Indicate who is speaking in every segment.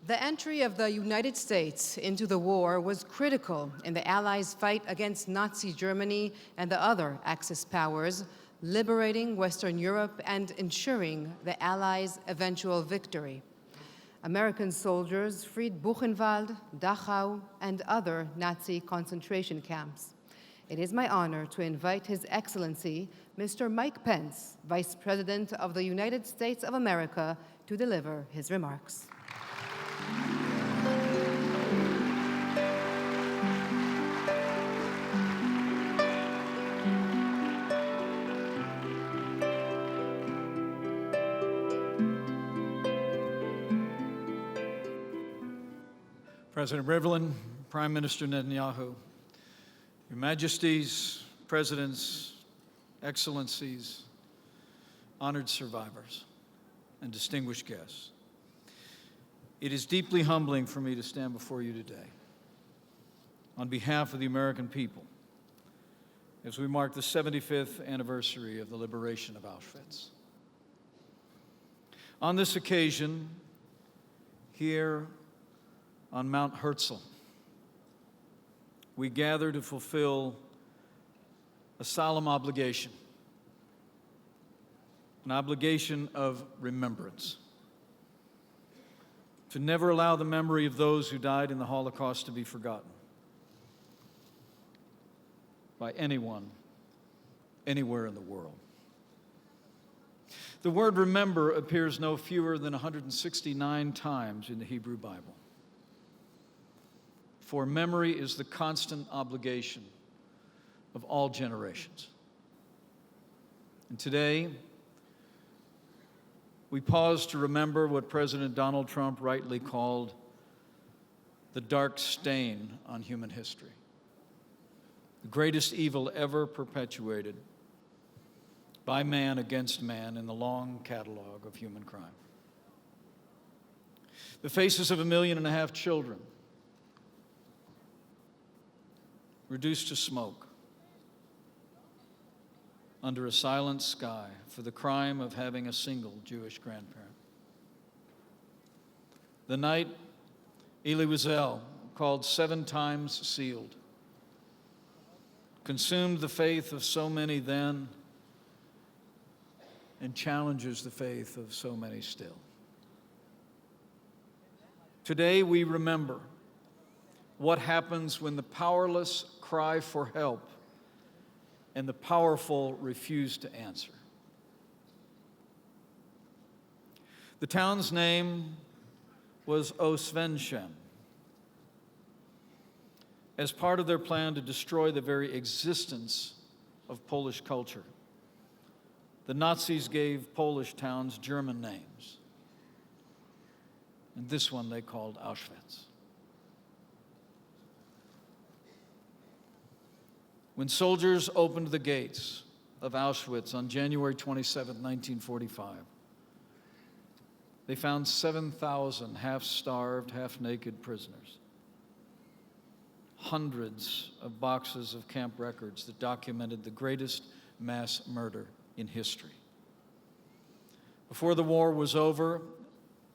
Speaker 1: The entry of the United States into the war was critical in the Allies' fight against Nazi Germany and the other Axis powers, liberating Western Europe and ensuring the Allies' eventual victory. American soldiers freed Buchenwald, Dachau, and other Nazi concentration camps. It is my honor to invite His Excellency, Mr. Mike Pence, Vice President of the United States of America, to deliver his remarks.
Speaker 2: President Rivlin, Prime Minister Netanyahu, Your Majesties, Presidents, Excellencies, honored survivors, and distinguished guests. It is deeply humbling for me to stand before you today on behalf of the American people as we mark the 75th anniversary of the liberation of Auschwitz. On this occasion, here on Mount Herzl, we gather to fulfill a solemn obligation, an obligation of remembrance, to never allow the memory of those who died in the Holocaust to be forgotten by anyone, anywhere in the world. The word remember appears no fewer than 169 times in the Hebrew Bible. For memory is the constant obligation of all generations. And today, we pause to remember what President Donald Trump rightly called the dark stain on human history, the greatest evil ever perpetuated by man against man in the long catalog of human crime. The faces of 1.5 million children reduced to smoke under a silent sky for the crime of having a single Jewish grandparent. The night Elie Wiesel, called 7 times sealed, consumed the faith of so many then and challenges the faith of so many still. Today we remember what happens when the powerless cry for help and the powerful refuse to answer. The town's name was Oswiecim. As part of their plan to destroy the very existence of Polish culture, the Nazis gave Polish towns German names, and this one they called Auschwitz. When soldiers opened the gates of Auschwitz on January 27, 1945, they found 7,000 half-starved, half-naked prisoners. Hundreds of boxes of camp records that documented the greatest mass murder in history. Before the war was over,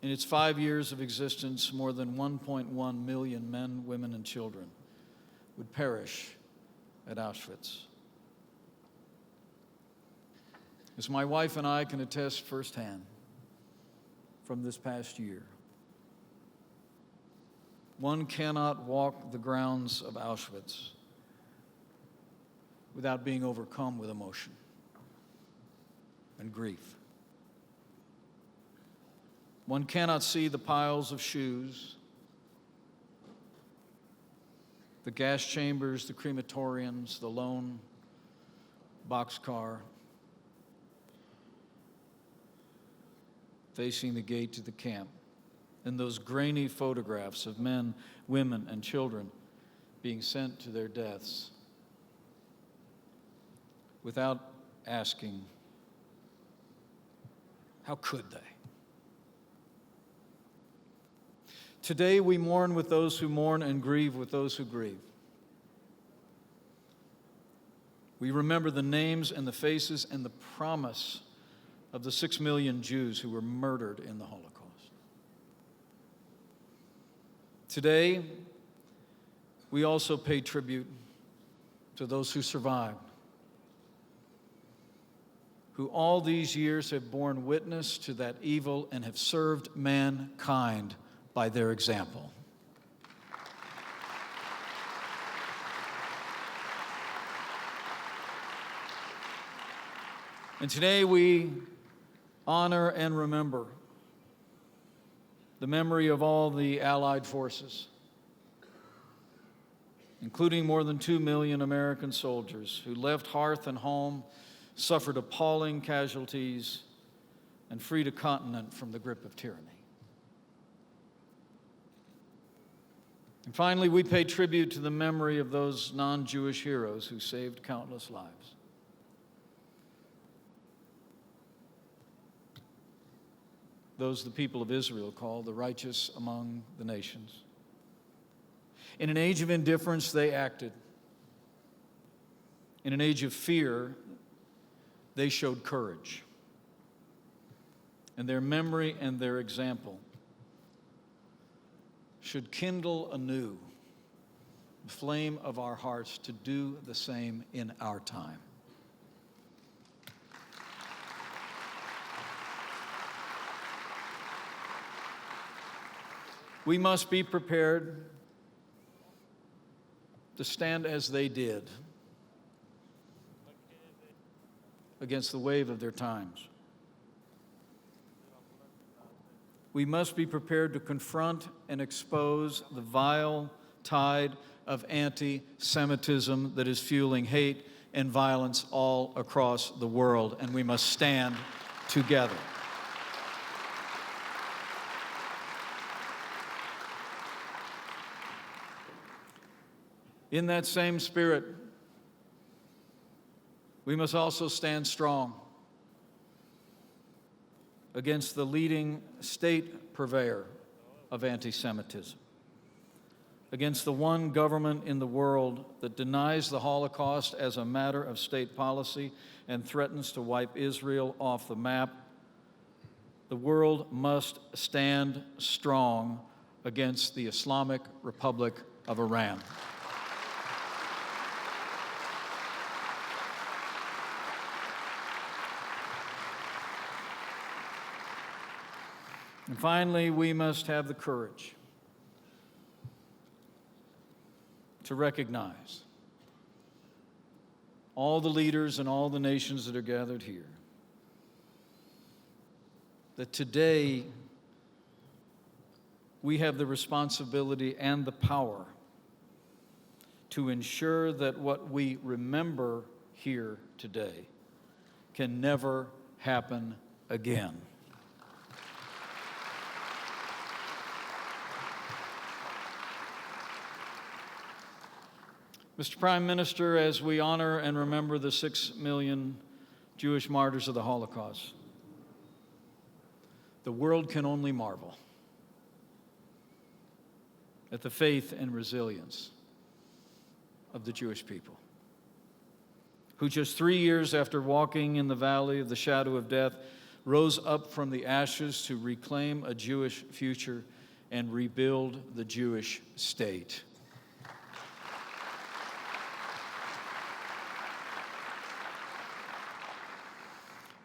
Speaker 2: in its 5 years of existence, more than 1.1 million men, women, and children would perish at Auschwitz. As my wife and I can attest firsthand from this past year, one cannot walk the grounds of Auschwitz without being overcome with emotion and grief. One cannot see the piles of shoes, the gas chambers, the crematoriums, the lone boxcar facing the gate to the camp, and those grainy photographs of men, women, and children being sent to their deaths without asking, how could they? Today we mourn with those who mourn and grieve with those who grieve. We remember the names and the faces and the promise of the 6 million Jews who were murdered in the Holocaust. Today, we also pay tribute to those who survived, who all these years have borne witness to that evil and have served mankind by their example. And today we honor and remember the memory of all the Allied forces, including more than 2 million American soldiers who left hearth and home, suffered appalling casualties, and freed a continent from the grip of tyranny. And finally, we pay tribute to the memory of those non-Jewish heroes who saved countless lives. Those the people of Israel call the righteous among the nations. In an age of indifference, they acted. In an age of fear, they showed courage. And their memory and their example should kindle anew the flame of our hearts to do the same in our time. We must be prepared to stand as they did against the wave of their times. We must be prepared to confront and expose the vile tide of anti-Semitism that is fueling hate and violence all across the world, and we must stand together. In that same spirit, we must also stand strong against the leading state purveyor of anti-Semitism, against the one government in the world that denies the Holocaust as a matter of state policy and threatens to wipe Israel off the map. The world must stand strong against the Islamic Republic of Iran. And finally, we must have the courage to recognize all the leaders and all the nations that are gathered here, that today we have the responsibility and the power to ensure that what we remember here today can never happen again. Mr. Prime Minister, as we honor and remember the 6 million Jewish martyrs of the Holocaust, the world can only marvel at the faith and resilience of the Jewish people, who just 3 years after walking in the valley of the shadow of death, rose up from the ashes to reclaim a Jewish future and rebuild the Jewish state.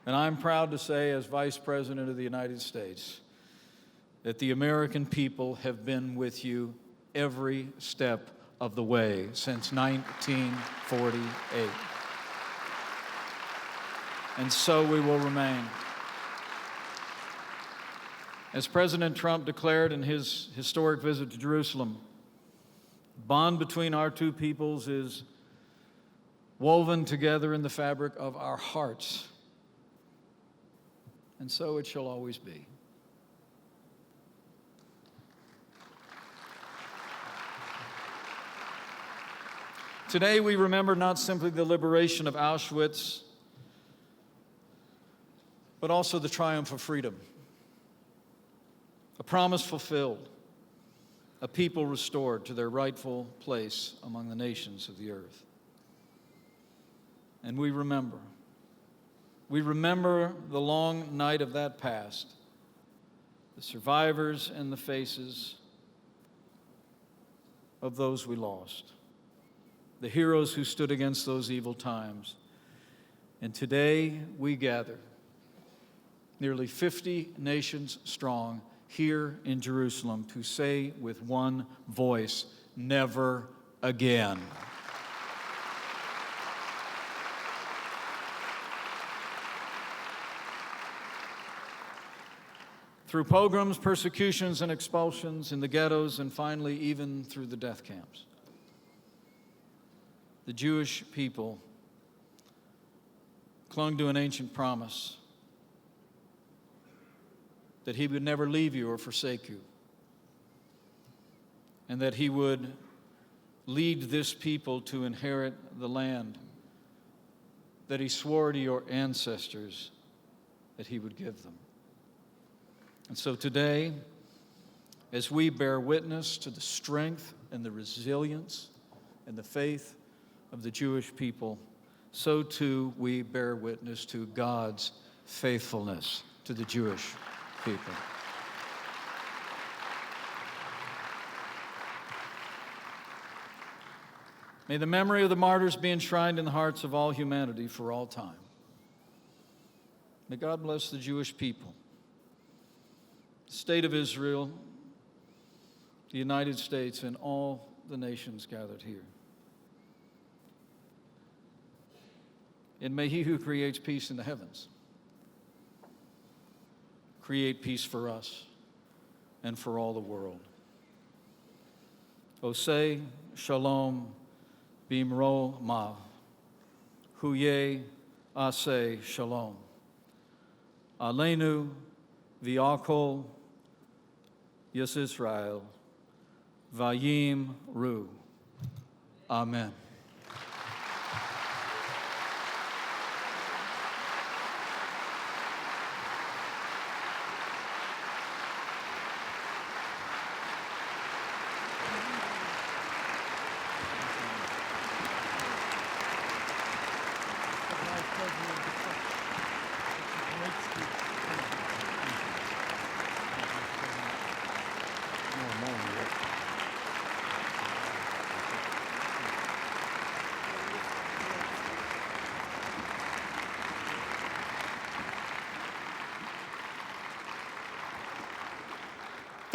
Speaker 2: And I'm proud to say, as Vice President of the United States, that the American people have been with you every step of the way since 1948. And so we will remain. As President Trump declared in his historic visit to Jerusalem, the bond between our two peoples is woven together in the fabric of our hearts. And so it shall always be. Today we remember not simply the liberation of Auschwitz, but also the triumph of freedom. A promise fulfilled, a people restored to their rightful place among the nations of the earth. And we remember the long night of that past, the survivors and the faces of those we lost, the heroes who stood against those evil times. And today we gather, nearly 50 nations strong, here in Jerusalem to say with one voice, never again. Through pogroms, persecutions, and expulsions in the ghettos, and finally even through the death camps, the Jewish people clung to an ancient promise that he would never leave you or forsake you, and that he would lead this people to inherit the land that he swore to your ancestors that he would give them. And so today, as we bear witness to the strength and the resilience and the faith of the Jewish people, so too we bear witness to God's faithfulness to the Jewish people. May the memory of the martyrs be enshrined in the hearts of all humanity for all time. May God bless the Jewish people, the state of Israel, the United States, and all the nations gathered here. And may he who creates peace in the heavens create peace for us and for all the world. Oseh shalom bimro ma, huye aseh shalom. Aleinu v'akol Yes Israel, Vayim Ru. Amen.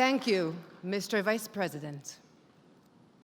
Speaker 1: Thank you, Mr. Vice President.